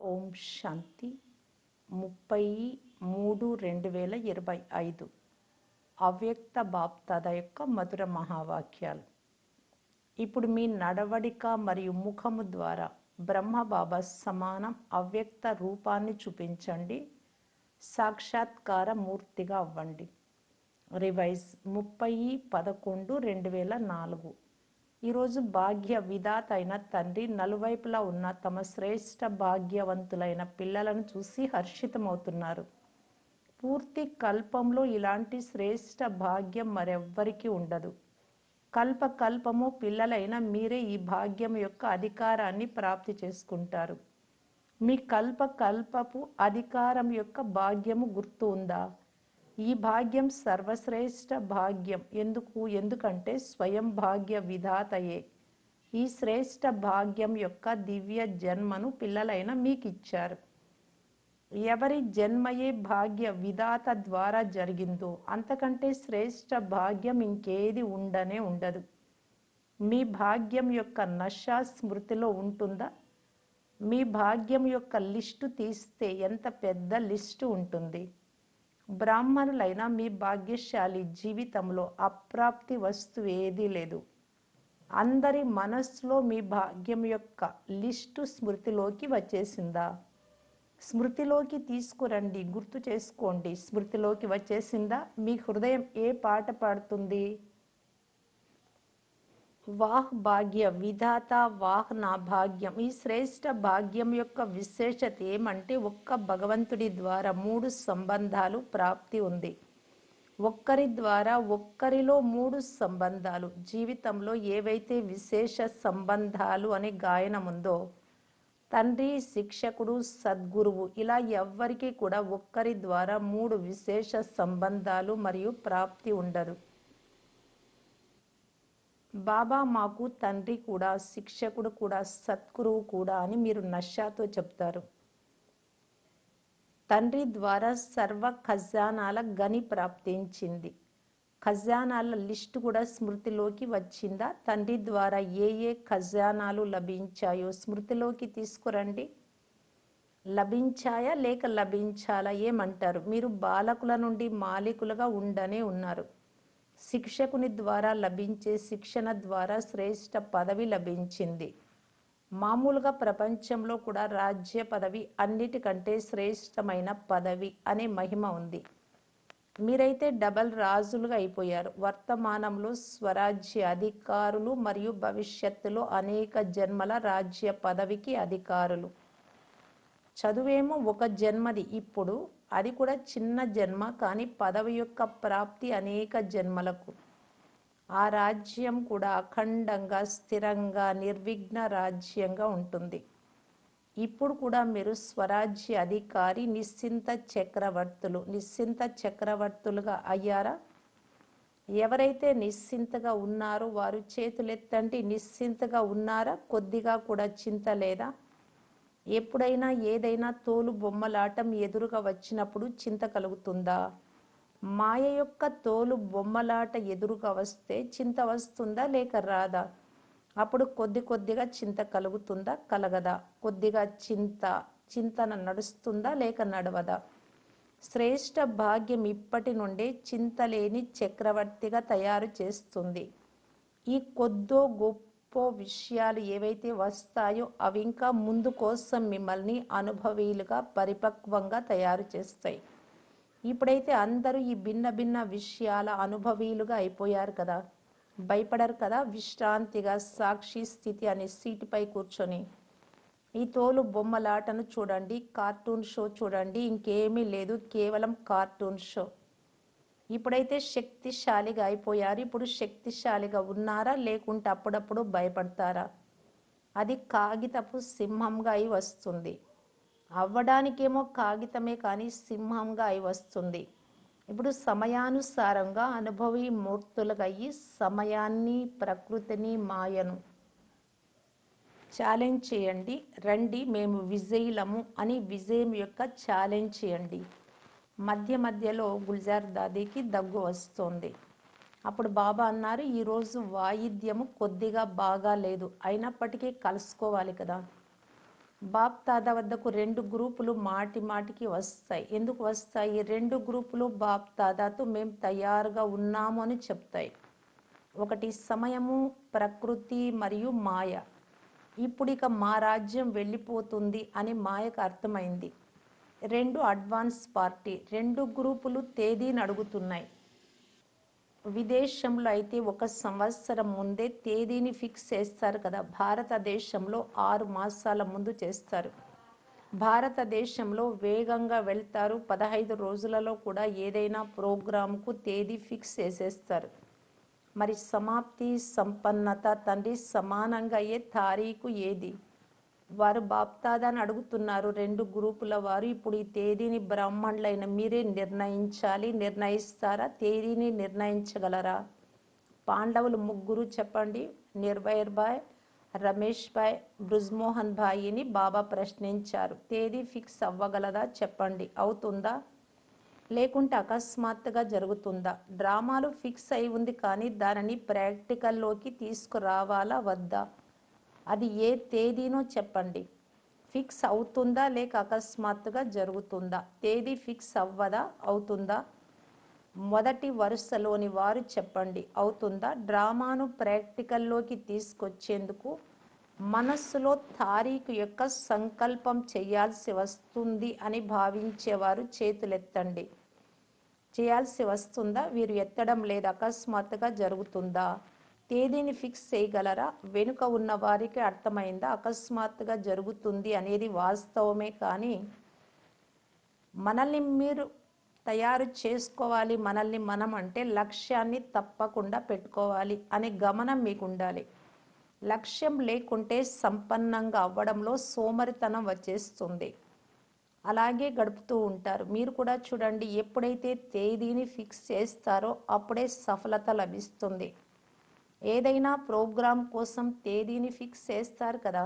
ఓం శాంతి 30/3/2025 అవ్యక్త బాప్దాద యొక్క మధుర మహావాక్యాలు. ఇప్పుడు మీ నడవడిక మరియు ముఖము ద్వారా బ్రహ్మ బాబా సమానం అవ్యక్త రూపాన్ని చూపించండి. సాక్షాత్కార మూర్తిగా అవ్వండి. రివైజ్ 30/11/2004. ఈరోజు భాగ్య విధాత అయిన తండ్రి నలువైపులా ఉన్న తమ శ్రేష్ఠ భాగ్యవంతులైన పిల్లలను చూసి హర్షితమవుతున్నారు. పూర్తి కల్పంలో ఇలాంటి శ్రేష్ఠ భాగ్యం మరెవ్వరికీ ఉండదు. కల్పకల్పము పిల్లలైన మీరే ఈ భాగ్యం యొక్క అధికారాన్ని ప్రాప్తి చేసుకుంటారు. మీ కల్పకల్పపు అధికారం యొక్క భాగ్యము గుర్తు ఉందా? ఈ భాగ్యం సర్వశ్రేష్ఠ భాగ్యం. ఎందుకంటే స్వయం భాగ్య విధాతయే ఈ శ్రేష్ఠ భాగ్యం యొక్క దివ్య జన్మను పిల్లలైన మీకు ఇచ్చారు. ఎవరి జన్మయే భాగ్య విధాత ద్వారా జరిగిందో అంతకంటే శ్రేష్ఠ భాగ్యం ఇంకేది ఉండనే ఉండదు. మీ భాగ్యం యొక్క నష స్మృతిలో ఉంటుందా? మీ భాగ్యం యొక్క లిస్టు తీస్తే ఎంత పెద్ద లిస్టు ఉంటుంది. బ్రాహ్మణులైన మీ భాగ్యశాలి జీవితంలో అప్రాప్తి వస్తువు ఏదీ లేదు. అందరి మనస్సులో మీ భాగ్యం యొక్క లిస్టు స్మృతిలోకి వచ్చేసిందా? స్మృతిలోకి తీసుకురండి, గుర్తు చేసుకోండి. స్మృతిలోకి వచ్చేసిందా? మీ హృదయం ఏ పాట పాడుతుంది? వాహ్ భాగ్య విధాత, వాహ్ నా భాగ్యం. ఈ శ్రేష్ఠ భాగ్యం యొక్క విశేషత ఏమంటే ఒక్క భగవంతుడి ద్వారా 3 సంబంధాలు ప్రాప్తి ఉంది. ఒక్కరి ద్వారా ఒక్కరిలో 3 సంబంధాలు. జీవితంలో ఏవైతే విశేష సంబంధాలు అనే గాయనం ఉందో, తండ్రి, శిక్షకుడు, సద్గురువు ఇలా ఎవ్వరికీ కూడా ఒక్కరి ద్వారా 3 విశేష సంబంధాలు మరియు ప్రాప్తి ఉండదు. బాబా మాకు తండ్రి కూడా, శిక్షకుడు కూడా, సద్గురువు కూడా అని మీరు నషాతో చెప్తారు. తండ్రి ద్వారా సర్వ ఖజానాల గని ప్రాప్తించింది. ఖజానాల లిస్టు కూడా స్మృతిలోకి వచ్చిందా? తండ్రి ద్వారా ఏ ఏ ఖజానాలు లభించాయో స్మృతిలోకి తీసుకురండి. లభించాయా లేక లభించాలా? ఏమంటారు? మీరు బాలకుల నుండి మాలికులుగా ఉండనే ఉన్నారు. శిక్షకుని ద్వారా లభించే శిక్షణ ద్వారా శ్రేష్ఠ పదవి లభించింది. మామూలుగా ప్రపంచంలో కూడా రాజ్య పదవి అన్నిటికంటే శ్రేష్టమైన పదవి అనే మహిమ ఉంది. మీరైతే డబల్ రాజులుగా అయిపోయారు. వర్తమానంలో స్వరాజ్య అధికారులు మరియు భవిష్యత్తులో అనేక జన్మల రాజ్య పదవికి అధికారులు. చదువేమో ఒక జన్మది, ఇప్పుడు అది కూడా చిన్న జన్మ, కానీ పదవి యొక్క ప్రాప్తి అనేక జన్మలకు. ఆ రాజ్యం కూడా అఖండంగా, స్థిరంగా, నిర్విఘ్న రాజ్యంగా ఉంటుంది. ఇప్పుడు కూడా మీరు స్వరాజ్య అధికారి, నిశ్చింత చక్రవర్తులుగా అయ్యారా? ఎవరైతే నిశ్చింతగా ఉన్నారో వారు చేతులెత్తండి. నిశ్చింతగా ఉన్నారా? కొద్దిగా కూడా చింత లేదా? ఎప్పుడైనా ఏదైనా తోలు బొమ్మలాటం ఎదురుగా వచ్చినప్పుడు చింత కలుగుతుందా? మాయ యొక్క తోలు బొమ్మలాట ఎదురుగా వస్తే చింత వస్తుందా లేక రాదా? అప్పుడు కొద్దిగా చింత కలుగుతుందా కలగదా? కొద్దిగా చింతన నడుస్తుందా లేక నడవదా? శ్రేష్ఠ భాగ్యం ఇప్పటి నుండే చింతలేని చక్రవర్తిగా తయారు చేస్తుంది. ఈ కొద్దో గొప్ప విషయాలు ఏవైతే వస్తాయో అవి ఇంకా ముందు కోసం మిమ్మల్ని అనుభవీలుగా, పరిపక్వంగా తయారు చేస్తాయి. ఇప్పుడైతే అందరూ ఈ భిన్న భిన్న విషయాల అనుభవీలుగా అయిపోయారు కదా, భయపడరు కదా. విశ్రాంతిగా సాక్షి స్థితి అనే సీటుపై కూర్చొని ఈ తోలు బొమ్మలాటను చూడండి, కార్టూన్ షో చూడండి. ఇంకేమీ లేదు, కేవలం కార్టూన్ షో. ఇప్పుడైతే శక్తిశాలిగా అయిపోయారు. ఇప్పుడు శక్తిశాలిగా ఉన్నారా లేకుంటే అప్పుడప్పుడు భయపడతారా? అది కాగితపు సింహంగా అయి వస్తుంది. అవ్వడానికేమో కాగితమే, కానీ సింహంగా అయి వస్తుంది. ఇప్పుడు సమయానుసారంగా అనుభవీ మూర్తులుగా అయ్యి సమయాన్ని, ప్రకృతిని, మాయను ఛాలెంజ్ చేయండి. రండి మేము విజయులము అని విజయం యొక్క ఛాలెంజ్ చేయండి. మధ్యలో గుల్జార్ దాదీకి దగ్గు వస్తోంది. అప్పుడు బాబా అన్నారు, ఈరోజు వాయిద్యము కొద్దిగా బాగా లేదు, అయినప్పటికీ కలుసుకోవాలి కదా. బాప్ తాత వద్దకు 2 గ్రూపులు మాటి మాటికి వస్తాయి. ఎందుకు వస్తాయి? 2 గ్రూపులు బాప్ తాతతో మేము తయారుగా ఉన్నాము అని చెప్తాయి. ఒకటి సమయము, ప్రకృతి మరియు మాయ. ఇప్పుడిక మా రాజ్యం వెళ్ళిపోతుంది అని మాయకు అర్థమైంది. 2 అడ్వాన్స్ పార్టీ. 2 గ్రూపులు తేదీని అడుగుతున్నాయి. విదేశంలో అయితే 1 సంవత్సరం ముందే తేదీని ఫిక్స్ చేస్తారు కదా. భారతదేశంలో 6 మాసాల ముందు చేస్తారు. భారతదేశంలో వేగంగా వెళ్తారు. 15 రోజులలో కూడా ఏదైనా ప్రోగ్రాంకు తేదీ ఫిక్స్ చేసేస్తారు. మరి సమాప్తి, సంపన్నత, తండ్రి సమానంగా అయ్యే తారీఖు ఏది? వారు బాప్తాదాని అడుగుతున్నారు. 2 గ్రూపుల వారు. ఇప్పుడు ఈ తేదీని బ్రాహ్మణులైన మీరే నిర్ణయించాలి. నిర్ణయిస్తారా? తేదీని నిర్ణయించగలరా? పాండవులు 3 చెప్పండి. నిర్భయర్ భాయ్, రమేష్ భాయ్, బృజ్మోహన్ భాయిని బాబా ప్రశ్నించారు. తేదీ ఫిక్స్ అవ్వగలదా? చెప్పండి. అవుతుందా? లేకుంటే అకస్మాత్తుగా జరుగుతుందా? డ్రామాలు ఫిక్స్ అయి ఉంది కానీ దానిని ప్రాక్టికల్లోకి తీసుకురావాలా వద్దా? అది ఏ తేదీనో చెప్పండి. ఫిక్స్ అవుతుందా లేక అకస్మాత్తుగా జరుగుతుందా? తేదీ ఫిక్స్ అవ్వదా? అవుతుందా? మొదటి వరుసలోని వారు చెప్పండి. అవుతుందా? డ్రామాను ప్రాక్టికల్లోకి తీసుకొచ్చేందుకు మనస్సులో తారీఖు యొక్క సంకల్పం చేయాల్సి వస్తుంది అని భావించేవారు చేతులెత్తండి. చేయాల్సి వస్తుందా? వీరు ఎత్తడం లేదు. అకస్మాత్తుగా జరుగుతుందా? తేదీని ఫిక్స్ చేయగలరా? వెనుక ఉన్న వారికి అర్థమైందా? అకస్మాత్తుగా జరుగుతుంది అనేది వాస్తవమే కానీ మనల్ని మీరు తయారు చేసుకోవాలి. మనల్ని మనం అంటే లక్ష్యాన్ని తప్పకుండా పెట్టుకోవాలి అనే గమనం మీకు ఉండాలి. లక్ష్యం లేకుంటే సంపన్నంగా అవ్వడంలో సోమరితనం వచ్చేస్తుంది. అలాగే గడుపుతూ ఉంటారు. మీరు కూడా చూడండి, ఎప్పుడైతే తేదీని ఫిక్స్ చేస్తారో అప్పుడే సఫలత లభిస్తుంది. ఏదైనా ప్రోగ్రాం కోసం తేదీని ఫిక్స్ చేస్తారు కదా.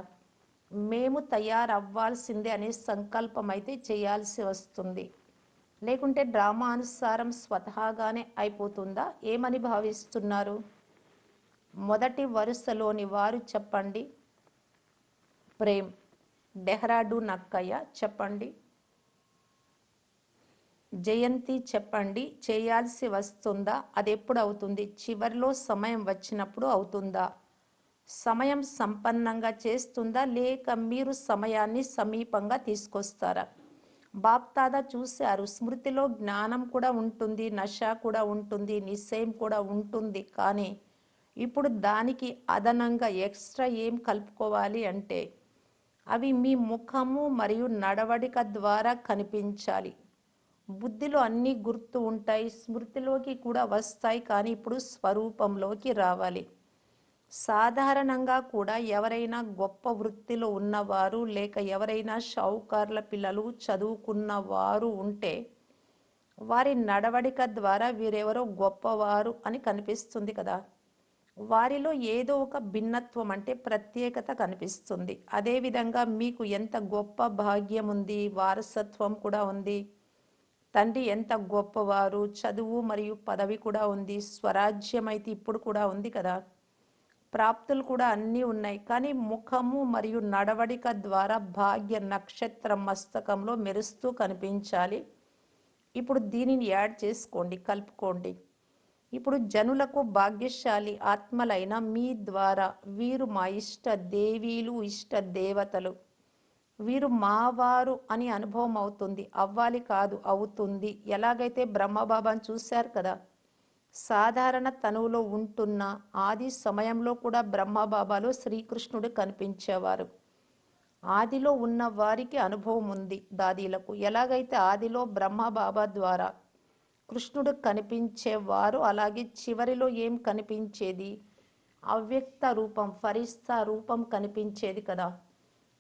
మేము తయారవ్వాల్సిందే అనే సంకల్పం అయితే చేయాల్సి వస్తుంది. లేకుంటే డ్రామా అనుసారం స్వతహాగానే అయిపోతుందా? ఏమని భావిస్తున్నారు? మొదటి వరుసలోని వారు చెప్పండి. ప్రేమ్. డెహ్రాడూన్ అక్కయ్య చెప్పండి. జయంతి చెప్పండి. చేయాల్సి వస్తుందా? అది ఎప్పుడు అవుతుంది? చివరిలో సమయం వచ్చినప్పుడు అవుతుందా? సమయం సంపన్నంగా చేస్తుందా లేక మీరు సమయాన్ని సమీపంగా తీసుకొస్తారా? బాప్దాదా చూశారు. స్మృతిలో జ్ఞానం కూడా ఉంటుంది, నశ కూడా ఉంటుంది, నిశ్చయం కూడా ఉంటుంది. కానీ ఇప్పుడు దానికి అదనంగా ఎక్స్ట్రా ఏం కలుపుకోవాలి అంటే అవి మీ ముఖము మరియు నడవడిక ద్వారా కనిపించాలి. బుద్ధిలో అన్నీ గుర్తు ఉంటాయి, స్మృతిలోకి కూడా వస్తాయి, కానీ ఇప్పుడు స్వరూపంలోకి రావాలి. సాధారణంగా కూడా ఎవరైనా గొప్ప వృత్తిలో ఉన్నవారు లేక ఎవరైనా షావుకార్ల పిల్లలు చదువుకున్న వారు ఉంటే వారి నడవడిక ద్వారా వీరెవరో గొప్పవారు అని కనిపిస్తుంది కదా. వారిలో ఏదో ఒక భిన్నత్వం అంటే ప్రత్యేకత కనిపిస్తుంది. అదేవిధంగా మీకు ఎంత గొప్ప భాగ్యం ఉంది, వారసత్వం కూడా ఉంది. తండ్రి ఎంత గొప్పవారు, చదువు మరియు పదవి కూడా ఉంది, స్వరాజ్యం అయితే ఇప్పుడు కూడా ఉంది కదా. ప్రాప్తులు కూడా అన్నీ ఉన్నాయి. కానీ ముఖము మరియు నడవడిక ద్వారా భాగ్య నక్షత్రం మస్తకంలో మెరుస్తూ కనిపించాలి. ఇప్పుడు దీనిని యాడ్ చేసుకోండి, కలుపుకోండి. ఇప్పుడు జనులకు భాగ్యశాలి ఆత్మలైన మీ ద్వారా వీరు మా ఇష్ట దేవీలు, ఇష్ట దేవతలు, వీరు మావారు అని అనుభవం అవుతుంది. అవ్వాలి కాదు, అవుతుంది. ఎలాగైతే బ్రహ్మబాబాను చూశారు కదా. సాధారణ తనువులో ఉంటున్న ఆది సమయంలో కూడా బ్రహ్మబాబాలో శ్రీకృష్ణుడు కనిపించేవారు. ఆదిలో ఉన్న వారికి అనుభవం ఉంది దాదీలకు. ఎలాగైతే ఆదిలో బ్రహ్మబాబా ద్వారా కృష్ణుడు కనిపించేవారు, అలాగే చివరిలో ఏం కనిపించేది? అవ్యక్త రూపం, ఫరిస్తా రూపం కనిపించేది కదా.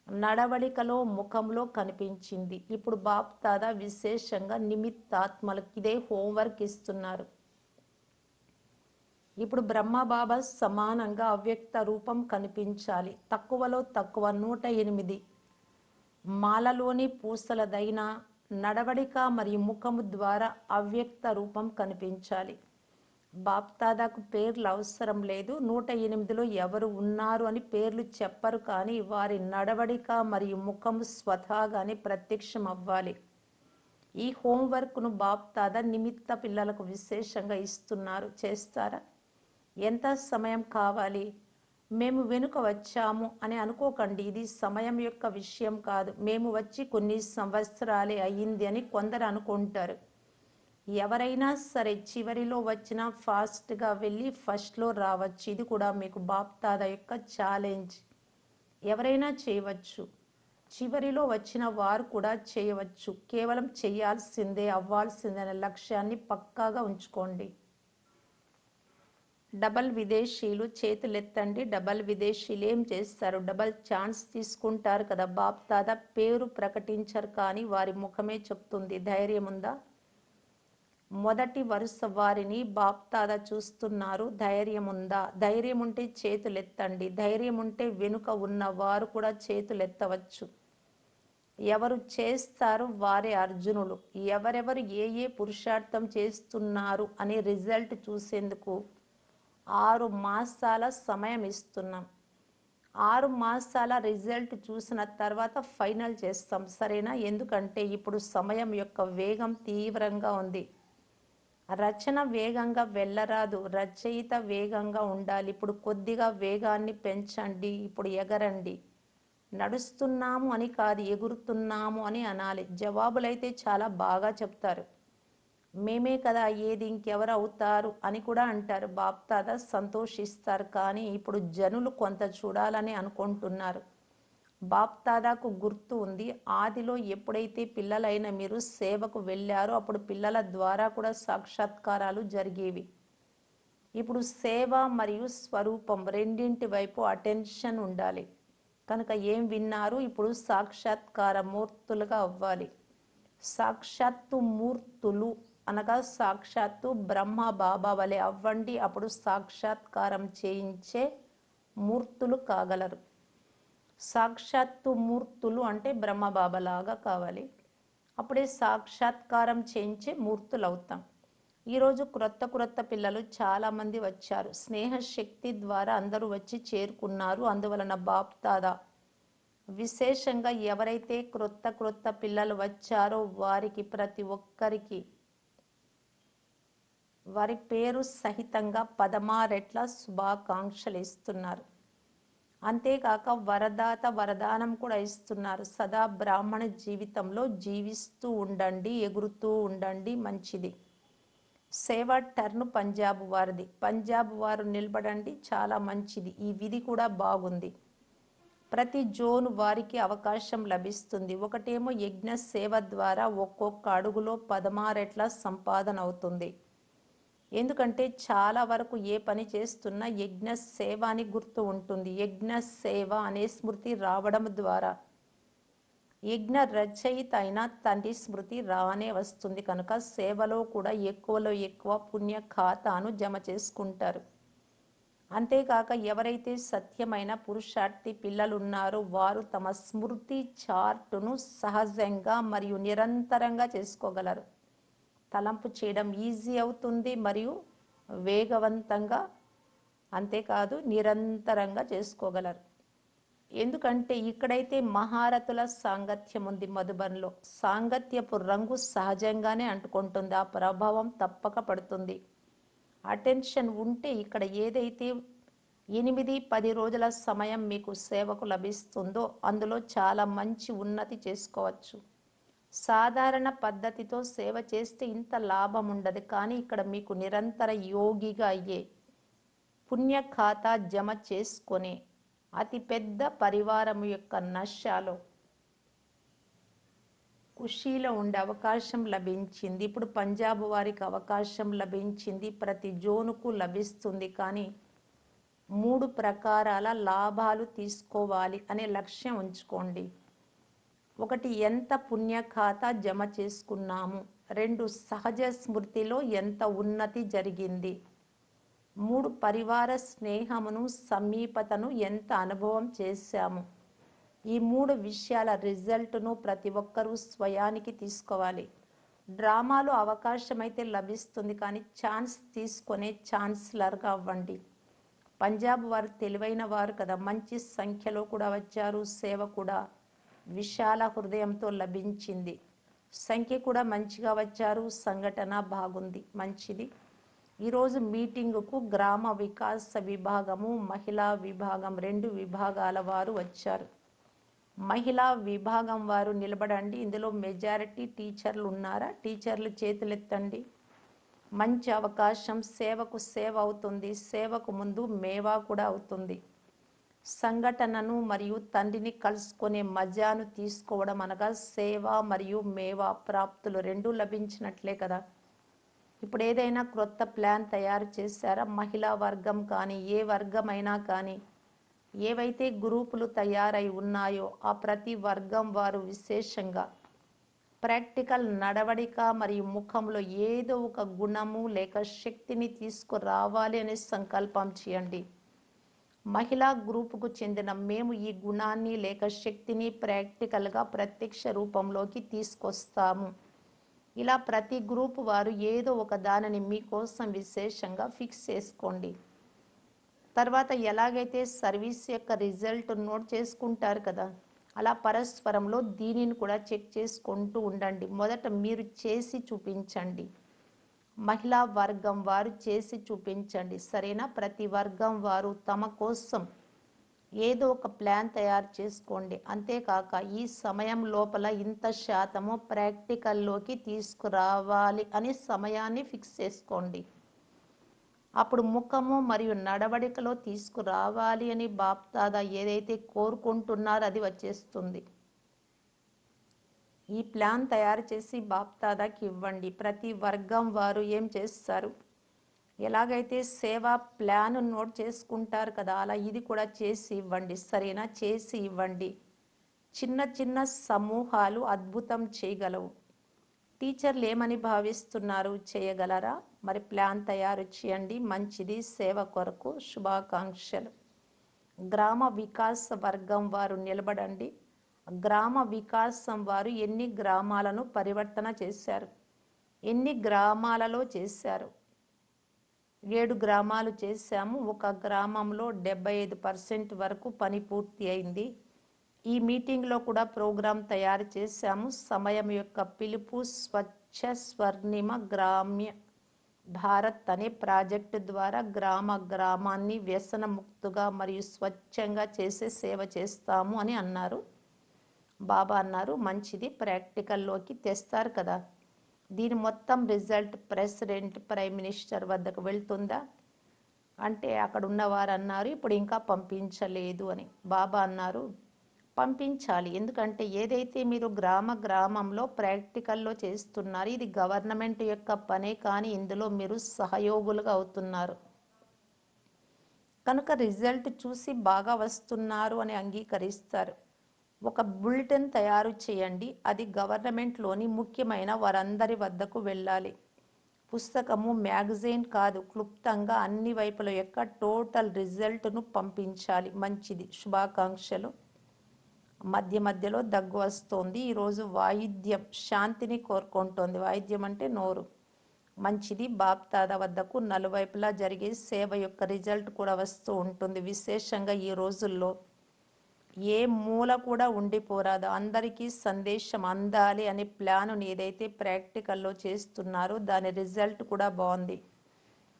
నడవడికలో, ముఖంలో కనిపించింది. ఇప్పుడు బాప్ దాదా విశేషంగా నిమిత్తాత్మలకు ఇదే హోంవర్క్ ఇస్తున్నారు. ఇప్పుడు బ్రహ్మబాబా సమానంగా అవ్యక్త రూపం కనిపించాలి. తక్కువలో తక్కువ 108 మాలలోని పూసలదైన నడవడిక మరియు ముఖము ద్వారా అవ్యక్త రూపం కనిపించాలి. బాప్దాదాకు పేర్లు అవసరం లేదు. 108లో ఎవరు ఉన్నారు అని పేర్లు చెప్పరు, కానీ వారి నడవడిక మరియు ముఖం స్వతహాగానే ప్రత్యక్షం అవ్వాలి. ఈ హోంవర్క్ను బాప్దాదా నిమిత్త పిల్లలకు విశేషంగా ఇస్తున్నారు. చేస్తారా? ఎంత సమయం కావాలి? మేము వెనుక వచ్చాము అని అనుకోకండి. ఇది సమయం యొక్క విషయం కాదు. మేము వచ్చి కొన్ని సంవత్సరాలే అయ్యింది అని కొందరు అనుకుంటారు. ఎవరైనా సరే చివరిలో వచ్చినా ఫాస్ట్గా వెళ్ళి ఫస్ట్లో రావచ్చు. ఇది కూడా మీకు బాప్దాదా యొక్క ఛాలెంజ్. ఎవరైనా చేయవచ్చు. చివరిలో వచ్చిన వారు కూడా చేయవచ్చు. కేవలం చేయాల్సిందే, అవ్వాల్సిందే అనే లక్ష్యాన్ని పక్కాగా ఉంచుకోండి. డబల్ విదేశీయులు చేతులెత్తండి. డబల్ విదేశీయులు ఏం చేస్తారు? డబల్ ఛాన్స్ తీసుకుంటారు కదా. బాప్దాదా పేరు ప్రకటించరు, కానీ వారి ముఖమే చెప్తుంది. ధైర్యం ఉందా? మొదటి వరుస వారిని బాప్దాదా చూస్తున్నారు. ధైర్యం ఉందా? ధైర్యం ఉంటే చేతులెత్తండి. ధైర్యం ఉంటే వెనుక ఉన్న వారు కూడా చేతులెత్తవచ్చు. ఎవరు చేస్తారు వారే అర్జునులు. ఎవరెవరు ఏ ఏ పురుషార్థం చేస్తున్నారు అనే రిజల్ట్ చూసేందుకు 6 మాసాల సమయం ఇస్తున్నాం. 6 మాసాల రిజల్ట్ చూసిన తర్వాత ఫైనల్ చేస్తాం, సరేనా? ఎందుకంటే ఇప్పుడు సమయం యొక్క వేగం తీవ్రంగా ఉంది. రచన వేగంగా వెళ్ళరాదు, రచయిత వేగంగా ఉండాలి. ఇప్పుడు కొద్దిగా వేగాన్ని పెంచండి. ఇప్పుడు ఎగరండి. నడుస్తున్నాము అని కాదు, ఎగురుతున్నాము అని అనాలి. జవాబులైతే చాలా బాగా చెప్తారు. మేమే కదా అయ్యేది, ఇంకెవరు అవుతారు అని కూడా అంటారు. బాప్దాదా సంతోషిస్తారు, కానీ ఇప్పుడు జనులు కొంత చూడాలని అనుకుంటున్నారు. బాప్దాదాకు గుర్తు ఉంది. ఆదిలో ఎప్పుడైతే పిల్లలైన మీరు సేవకు వెళ్ళారో అప్పుడు పిల్లల ద్వారా కూడా సాక్షాత్కారాలు జరిగేవి. ఇప్పుడు సేవ మరియు స్వరూపం రెండింటి వైపు అటెన్షన్ ఉండాలి. కనుక ఏం విన్నారు? ఇప్పుడు సాక్షాత్కార మూర్తులుగా అవ్వాలి. సాక్షాత్తు మూర్తులు అనగా సాక్షాత్తు బ్రహ్మ బాబా వలె అవ్వండి. అప్పుడు సాక్షాత్కారం చేయించే మూర్తులు కాగలరు. సాక్షాత్తు మూర్తులు అంటే బ్రహ్మబాబాలాగా కావాలి. అప్పుడే సాక్షాత్కారం చేయించే మూర్తులు అవుతాం. ఈరోజు క్రొత్త క్రొత్త పిల్లలు చాలామంది వచ్చారు. స్నేహశక్తి ద్వారా అందరూ వచ్చి చేరుకున్నారు. అందువలన బాప్దాదా విశేషంగా ఎవరైతే క్రొత్త క్రొత్త పిల్లలు వచ్చారో వారికి ప్రతి ఒక్కరికి వారి పేరు సహితంగా 16 రెట్ల శుభాకాంక్షలు ఇస్తున్నారు. అంతేకాక వరదాత వరదానం కూడా ఇస్తున్నారు. సదా బ్రాహ్మణ జీవితంలో జీవిస్తూ ఉండండి, ఎగురుతూ ఉండండి, మంచిది. సేవా టర్న్ పంజాబ్ వారిది. పంజాబ్ వారు నిలబడండి, చాలా మంచిది. ఈ విధి కూడా బాగుంది. ప్రతి జోన్ వారికి అవకాశం లభిస్తుంది. ఒకటేమో యజ్ఞ సేవ ద్వారా ఒక్కొక్క అడుగులో 16 రెట్ల సంపాదన అవుతుంది. ఎందుకంటే చాలా వరకు ఏ పని చేస్తున్నా యజ్ఞ సేవ అని గుర్తు ఉంటుంది. యజ్ఞ సేవ అనే స్మృతి రావడం ద్వారా యజ్ఞ రచయిత అయిన తండ్రి స్మృతి రానే వస్తుంది. కనుక సేవలో కూడా ఎక్కువలో ఎక్కువ పుణ్య ఖాతాను జమ చేసుకుంటారు. అంతేకాక ఎవరైతే సత్యమైన పురుషార్థి పిల్లలున్నారో వారు తమ స్మృతి చార్టును సహజంగా మరియు నిరంతరంగా చేసుకోగలరు. తలంపు చేయడం ఈజీ అవుతుంది మరియు వేగవంతంగా, అంతేకాదు నిరంతరంగా చేసుకోగలరు. ఎందుకంటే ఇక్కడైతే మహారథుల సాంగత్యం ఉంది. మధుబన్లో సాంగత్యపు రంగు సహజంగానే అంటుకుంటుంది. ఆ ప్రభావం తప్పక పడుతుంది. అటెన్షన్ ఉంటే ఇక్కడ ఏదైతే 8-10 రోజుల సమయం మీకు సేవకు లభిస్తుందో అందులో చాలా మంచి ఉన్నతి చేసుకోవచ్చు. సాధారణ పద్ధతితో సేవ చేస్తే ఇంత లాభం ఉండదు, కానీ ఇక్కడ మీకు నిరంతర యోగిగా అయ్యే పుణ్య ఖాతా జమ చేసుకొని అతిపెద్ద పరివారం యొక్క నష్టాలో ఖుషీలో ఉండే అవకాశం లభించింది. ఇప్పుడు పంజాబ్ వారికి అవకాశం లభించింది. ప్రతి జోనుకు లభిస్తుంది, కానీ 3 ప్రకారాల లాభాలు తీసుకోవాలి అనే లక్ష్యం ఉంచుకోండి. ఒకటి, ఎంత పుణ్య ఖాతా జమ చేసుకున్నాము. 2, సహజ స్మృతిలో ఎంత ఉన్నతి జరిగింది. 3, పరివార స్నేహమును సమీపతను ఎంత అనుభవం చేశాము. ఈ 3 విషయాల రిజల్ట్ను ప్రతి ఒక్కరూ స్వయానికి తీసుకోవాలి. డ్రామాలో అవకాశం అయితే లభిస్తుంది, కానీ ఛాన్స్ తీసుకునే ఛాన్స్లర్గా అవ్వండి. పంజాబ్ వారు తెలివైన వారు కదా, మంచి సంఖ్యలో కూడా వచ్చారు. సేవ కూడా విశాల హృదయంతో లభించింది. సంఖ్య కూడా మంచిగా వచ్చారు. సంఘటన బాగుంది, మంచిది. ఈరోజు మీటింగుకు గ్రామ వికాస విభాగము, మహిళా విభాగం 2 విభాగాల వారు వచ్చారు. మహిళా విభాగం వారు నిలబడండి. ఇందులో మెజారిటీ టీచర్లు ఉన్నారా? టీచర్లు చేతులెత్తండి. మంచి అవకాశం. సేవకు సేవ అవుతుంది. సేవకు ముందు మేవా కూడా అవుతుంది. సంఘటనను మరియు తండ్రిని కలుసుకునే మజాను తీసుకోవడం అనగా సేవ మరియు మేవా ప్రాప్తులు 2 లభించినట్లే కదా. ఇప్పుడు ఏదైనా క్రొత్త ప్లాన్ తయారు చేశారా? మహిళా వర్గం కానీ ఏ వర్గమైనా కానీ ఏవైతే గ్రూపులు తయారై ఉన్నాయో ఆ ప్రతి వర్గం వారు విశేషంగా ప్రాక్టికల్ నడవడిక మరియు ముఖంలో ఏదో ఒక గుణము లేక శక్తిని తీసుకురావాలి అనే సంకల్పం చేయండి. మహిళా గ్రూపుకు చెందిన మేము ఈ గుణాన్ని లేక శక్తిని ప్రాక్టికల్గా ప్రత్యక్ష రూపంలోకి తీసుకొస్తాము. ఇలా ప్రతి గ్రూపు వారు ఏదో ఒక దానిని మీకోసం విశేషంగా ఫిక్స్ చేసుకోండి. తర్వాత ఎలాగైతే సర్వీస్ యొక్క రిజల్ట్ నోట్ చేసుకుంటారు కదా, అలా పరస్పరంలో దీనిని కూడా చెక్ చేసుకుంటూ ఉండండి. మొదట మీరు చేసి చూపించండి. మహిళా వర్గం వారు చేసి చూపించండి, సరేనా? ప్రతి వర్గం వారు తమ కోసం ఏదో ఒక ప్లాన్ తయారు చేసుకోండి. అంతేకాక ఈ సమయం లోపల ఇంత శాతము ప్రాక్టికల్లోకి తీసుకురావాలి అనే సమయాన్ని ఫిక్స్ చేసుకోండి. అప్పుడు ముఖము మరియు నడవడికలో తీసుకురావాలి అని బాప్దాదా ఏదైతే కోరుకుంటున్నారో అది వచ్చేస్తుంది. ఈ ప్లాన్ తయారు చేసి బాప్దాదాకి ఇవ్వండి. ప్రతి వర్గం వారు ఏం చేస్తారు? ఎలాగైతే సేవా ప్లాన్ నోట్ చేసుకుంటారు కదా, అలా ఇది కూడా చేసి ఇవ్వండి, సరేనా? చేసి ఇవ్వండి. చిన్న చిన్న సమూహాలు అద్భుతం చేయగలవు. టీచర్లు ఏమని భావిస్తున్నారు? చేయగలరా? మరి ప్లాన్ తయారు చేయండి, మంచిది. సేవ కొరకు శుభాకాంక్షలు. గ్రామ వికాస వర్గం వారు నిలబడండి. గ్రామ వికాసం వారు ఎన్ని గ్రామాలను పరివర్తన చేశారు? ఎన్ని గ్రామాలలో చేశారు? 7 గ్రామాలు చేశాము. ఒక గ్రామంలో 75% వరకు పని పూర్తి అయింది. ఈ మీటింగ్లో కూడా ప్రోగ్రాం తయారు చేశాము. సమయం యొక్క పిలుపు స్వచ్ఛ స్వర్ణిమ గ్రామ్య భారత్ అనే ప్రాజెక్టు ద్వారా గ్రామాన్ని వ్యసన ముక్తుగా మరియు స్వచ్ఛంగా చేసే సేవ చేస్తాము అని అన్నారు. బాబా అన్నారు, మంచిది. ప్రాక్టికల్లోకి తెస్తారు కదా. దీని మొత్తం రిజల్ట్ ప్రెసిడెంట్, ప్రైమ్ మినిస్టర్ వద్దకు వెళ్తుందా అంటే అక్కడ ఉన్నవారు అన్నారు ఇప్పుడు ఇంకా పంపించలేదు అని. బాబా అన్నారు పంపించాలి. ఎందుకంటే ఏదైతే మీరు గ్రామంలో ప్రాక్టికల్లో చేస్తున్నారు ఇది గవర్నమెంట్ యొక్క పనే, కానీ ఇందులో మీరు సహయోగులుగా అవుతున్నారు కనుక రిజల్ట్ చూసి బాగా వస్తున్నారు అని అంగీకరిస్తారు. ఒక బులెటిన్ తయారు చేయండి. అది గవర్నమెంట్లోని ముఖ్యమైన వారందరి వద్దకు వెళ్ళాలి. పుస్తకము, మ్యాగజైన్ కాదు, క్లుప్తంగా అన్ని వైపుల యొక్క టోటల్ రిజల్ట్ను పంపించాలి. మంచిది, శుభాకాంక్షలు. మధ్య మధ్యలో దగ్గు వస్తోంది. ఈరోజు వాయిద్యం శాంతిని కోరుకుంటోంది. వాయిద్యం అంటే నోరు. మంచిది. బాప్దాదా వద్దకు నలువైపులా జరిగే సేవ యొక్క రిజల్ట్ కూడా వస్తూ ఉంటుంది. విశేషంగా ఈ రోజుల్లో ఏ మూల కూడా ఉండిపోరాదు. అందరికీ సందేశం అందాలి అనే ప్లాను ఏదైతే ప్రాక్టికల్లో చేస్తున్నారో దాని రిజల్ట్ కూడా బాగుంది.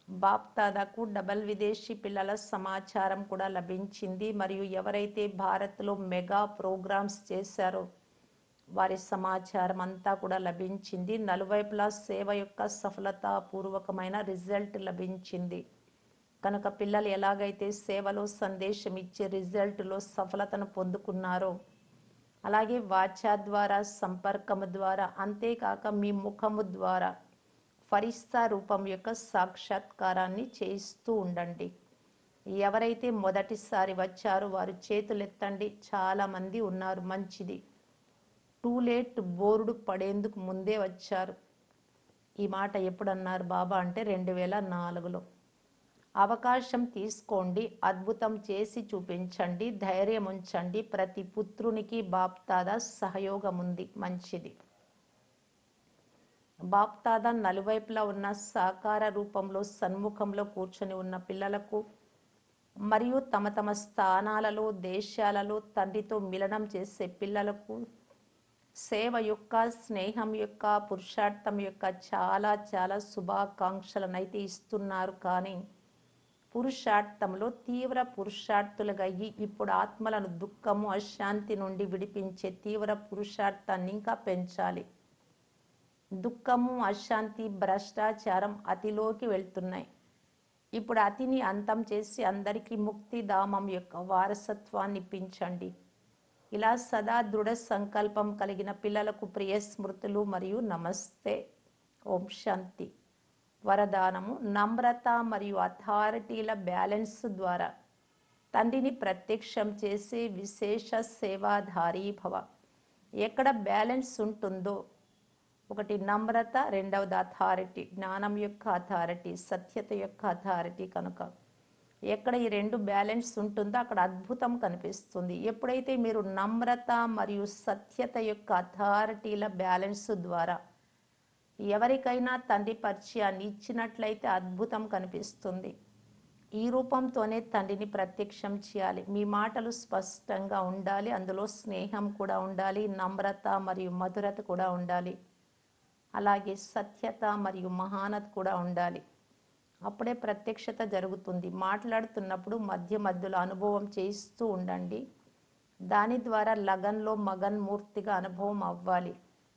బాప్దాదాకు డబల్ విదేశీ పిల్లల సమాచారం కూడా లభించింది. మరియు ఎవరైతే భారత్లో మెగా ప్రోగ్రామ్స్ చేశారో వారి సమాచారం అంతా కూడా లభించింది. నలువైపులా సేవ యొక్క సఫలతాపూర్వకమైన రిజల్ట్ లభించింది. కనుక పిల్లలు ఎలాగైతే సేవలో సందేశం ఇచ్చే రిజల్ట్లో సఫలతను పొందుకున్నారో అలాగే వాచా ద్వారా, సంపర్కము ద్వారా, అంతేకాక మీ ముఖము ద్వారా ఫరిస్తా రూపం యొక్క సాక్షాత్కారాన్ని చేస్తూ ఉండండి. ఎవరైతే మొదటిసారి వచ్చారో వారు చేతులెత్తండి. చాలామంది ఉన్నారు, మంచిది. టూ లేట్ బోర్డు పడేందుకు ముందే వచ్చారు. ఈ మాట ఎప్పుడన్నారు బాబా అంటే 2004లో. అవకాశం తీసుకోండి, అద్భుతం చేసి చూపించండి, ధైర్యం ఉంచండి. ప్రతి పుత్రునికి బాప్దాదా సహయోగం ఉంది. మంచిది. బాప్దాదా నలువైపులా ఉన్న సాకార రూపంలో సన్ముఖంలో కూర్చొని ఉన్న పిల్లలకు మరియు తమ తమ స్థానాలలో దేశాలలో తండ్రితో మిలనం చేసే పిల్లలకు సేవ యొక్క స్నేహం యొక్క పురుషార్థం యొక్క చాలా చాలా శుభాకాంక్షలనైతే ఇస్తున్నారు. కానీ పురుషార్థంలో తీవ్ర పురుషార్థులుగా ఇప్పుడు ఆత్మలను దుఃఖము అశాంతి నుండి విడిపించే తీవ్ర పురుషార్థాన్ని ఇంకా పెంచాలి. దుఃఖము అశాంతి భ్రష్టాచారం అతిలోకి వెళ్తున్నాయి. ఇప్పుడు అతిని అంతం చేసి అందరికీ ముక్తిధామం యొక్క వారసత్వాన్ని ఇప్పించండి. ఇలా సదా దృఢ సంకల్పం కలిగిన పిల్లలకు ప్రియ స్మృతులు మరియు నమస్తే. ఓం శాంతి. వరదానము: నమ్రత మరియు అథారిటీల బ్యాలెన్స్ ద్వారా తండ్రిని ప్రత్యక్షం చేసే విశేష సేవాధారీ భవ. ఎక్కడ బ్యాలెన్స్ ఉంటుందో, ఒకటి నమ్రత, రెండవది అథారిటీ, జ్ఞానం యొక్క అథారిటీ, సత్యత యొక్క అథారిటీ. కనుక ఎక్కడ ఈ రెండు బ్యాలెన్స్ ఉంటుందో అక్కడ అద్భుతం కనిపిస్తుంది. ఎప్పుడైతే మీరు నమ్రత మరియు సత్యత యొక్క అథారిటీల బ్యాలెన్స్ ద్వారా ఎవరికైనా తండ్రి పరిచయాన్ని ఇచ్చినట్లయితే అద్భుతం కనిపిస్తుంది. ఈ రూపంతోనే తండ్రిని ప్రత్యక్షం చేయాలి. మీ మాటలు స్పష్టంగా ఉండాలి, అందులో స్నేహం కూడా ఉండాలి, నమ్రత మరియు మధురత కూడా ఉండాలి, అలాగే సత్యత మరియు మహానత కూడా ఉండాలి. అప్పుడే ప్రత్యక్షత జరుగుతుంది. మాట్లాడుతున్నప్పుడు మధ్య మధ్యలో అనుభవం చేయిస్తూ ఉండండి. దాని ద్వారా లగన్లో మగన్మూర్తిగా అనుభవం అవ్వాలి.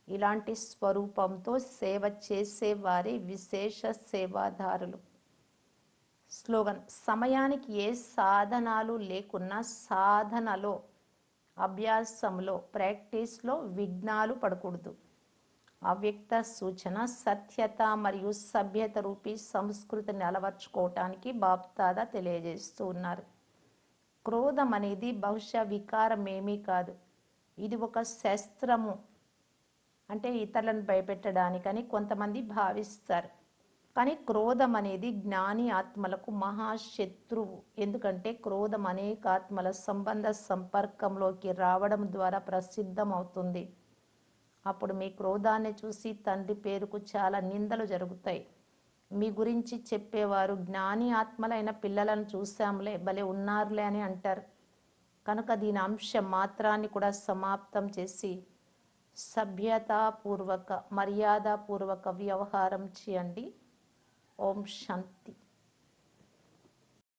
ఇలాంటి స్వరూపంతో సేవ చేసేవారే విశేష సేవాదారులు. స్లోగన్: సమయానికి ఏ సాధనాలు లేకున్నా సాధనలో, అభ్యాసంలో, ప్రాక్టీస్లో విఘ్నాలు పడకూడదు. అవ్యక్త సూచన: సత్యత మరియు సభ్యత రూపీ సంస్కృతిని అలవర్చుకోవటానికి బాప్దాదా తెలియజేస్తూ ఉన్నారు. క్రోధం అనేది బహుశా వికారం ఏమీ కాదు, ఇది ఒక శస్త్రము. అంటే ఇతరులను భయపెట్టడానికని కొంతమంది భావిస్తారు. కానీ క్రోధం అనేది జ్ఞాని ఆత్మలకు మహాశత్రువు. ఎందుకంటే క్రోధం అనేక ఆత్మల సంబంధ సంపర్కంలోకి రావడం ద్వారా ప్రసిద్ధం అవుతుంది. అప్పుడు మీ క్రోధాన్ని చూసి తండ్రి పేరుకు చాలా నిందలు జరుగుతాయి. మీ గురించి చెప్పేవారు జ్ఞాని ఆత్మలైన పిల్లలను చూశాంలే, భలే ఉన్నారులే అని అంటారు. కనుక దీని అంశం మాత్రాన్ని కూడా సమాప్తం చేసి సభ్యతాపూర్వక మర్యాదపూర్వక వ్యవహారం చేయండి. ఓం శాంతి.